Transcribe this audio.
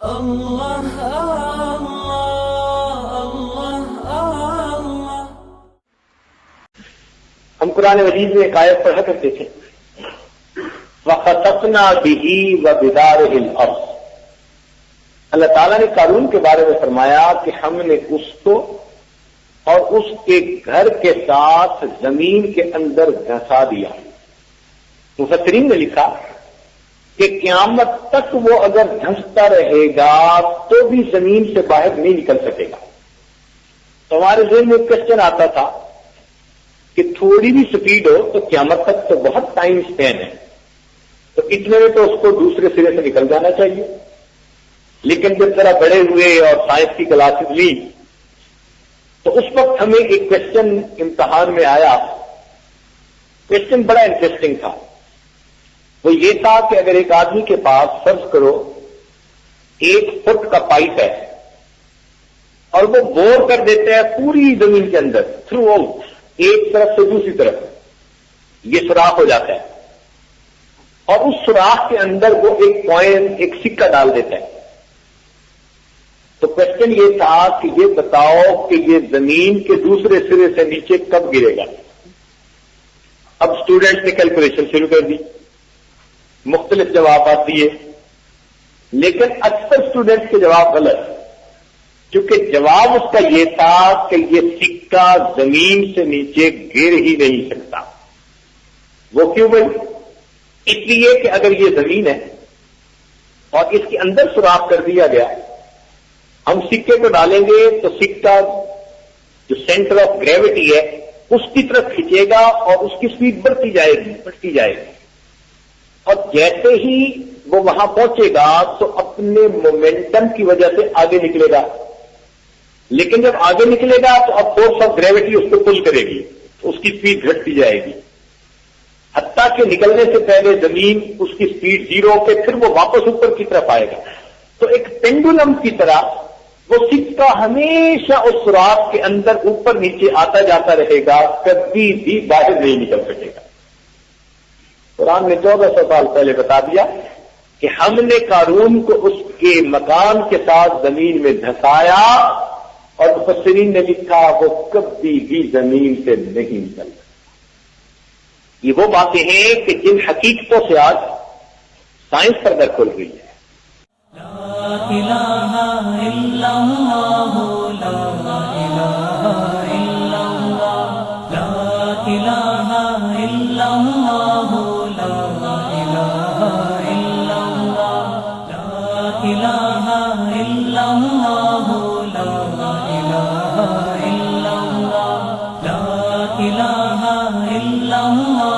اللہ اللہ اللہ اللہ۔ ہم قرآن مجید میں ایک آیت پڑھا کرتے تھے، وَخَسَفْنَا بِهِ وَبِدَارِهِ الْأَرْضِ۔ اللہ تعالیٰ نے قارون کے بارے میں فرمایا کہ ہم نے اس کو اور اس کے گھر کے ساتھ زمین کے اندر دھسا دیا۔ مفسرین نے لکھا کہ قیامت تک وہ اگر دھنستا رہے گا تو بھی زمین سے باہر نہیں نکل سکے گا۔ تو ہمارے ذہن میں ایک کوشچن آتا تھا کہ تھوڑی بھی سپیڈ ہو تو قیامت تک تو بہت ٹائم اسپین ہے، تو اتنے میں تو اس کو دوسرے سرے سے نکل جانا چاہیے۔ لیکن جب ذرا بڑے ہوئے اور سائنس کی کلاسز لی تو اس وقت ہمیں ایک کوشچن امتحان میں آیا۔ کوشچن بڑا انٹرسٹنگ تھا۔ وہ یہ تھا کہ اگر ایک آدمی کے پاس فرض کرو 1 فٹ کا پائپ ہے اور وہ بور کر دیتا ہے پوری زمین کے اندر تھرو آؤٹ، ایک طرف سے دوسری طرف، یہ سوراخ ہو جاتا ہے اور اس سوراخ کے اندر وہ ایک کوئن، ایک سکہ ڈال دیتا ہے۔ تو کوشچن یہ تھا کہ یہ بتاؤ کہ یہ زمین کے دوسرے سرے سے نیچے کب گرے گا۔ اب اسٹوڈنٹس نے کیلکولیشن شروع کر دی، مختلف جوابات دیے، لیکن اکثر اسٹوڈنٹس کے جواب غلط، کیونکہ جواب اس کا یہ تھا کہ یہ سکہ زمین سے نیچے گر ہی نہیں سکتا۔ وہ کیوں بھائی؟ اس لیے کہ اگر یہ زمین ہے اور اس کے اندر سوراخ کر دیا گیا، ہم سکے کو ڈالیں گے تو سکہ جو سینٹر آف گریوٹی ہے اس کی طرف کھینچے گا اور اس کی سپیڈ بڑھتی جائے گی، اور جیسے ہی وہ وہاں پہنچے گا تو اپنے مومنٹم کی وجہ سے آگے نکلے گا، لیکن جب آگے نکلے گا تو اب فورس آف گریوٹی اس کو پل کرے گی، تو اس کی سپیڈ گھٹتی جائے گی، حتیٰ کہ نکلنے سے پہلے زمین اس کی سپیڈ 0 ہو کے پھر وہ واپس اوپر کی طرف آئے گا۔ تو ایک پینڈولم کی طرح وہ سکہ ہمیشہ اس سوراخ کے اندر اوپر نیچے آتا جاتا رہے گا، کبھی بھی باہر نہیں نکل سکے گا۔ قرآن نے 1400 سال پہلے بتا دیا کہ ہم نے قارون کو اس کے مکان کے ساتھ زمین میں دھسایا، اور مفسرین نے لکھا وہ کبھی بھی زمین سے نہیں نکل سکتا۔ یہ وہ باتیں ہیں کہ جن حقیقتوں سے آج سائنس پر در کھل گئی ہے۔ لا الہ الا اللہ، لا الہ الا اللہ، لا الہ الا اللہ، لا الہ الا اللہ، لا الہ الا اللہ، لا الہ الا اللہ، لا الہ الا اللہ۔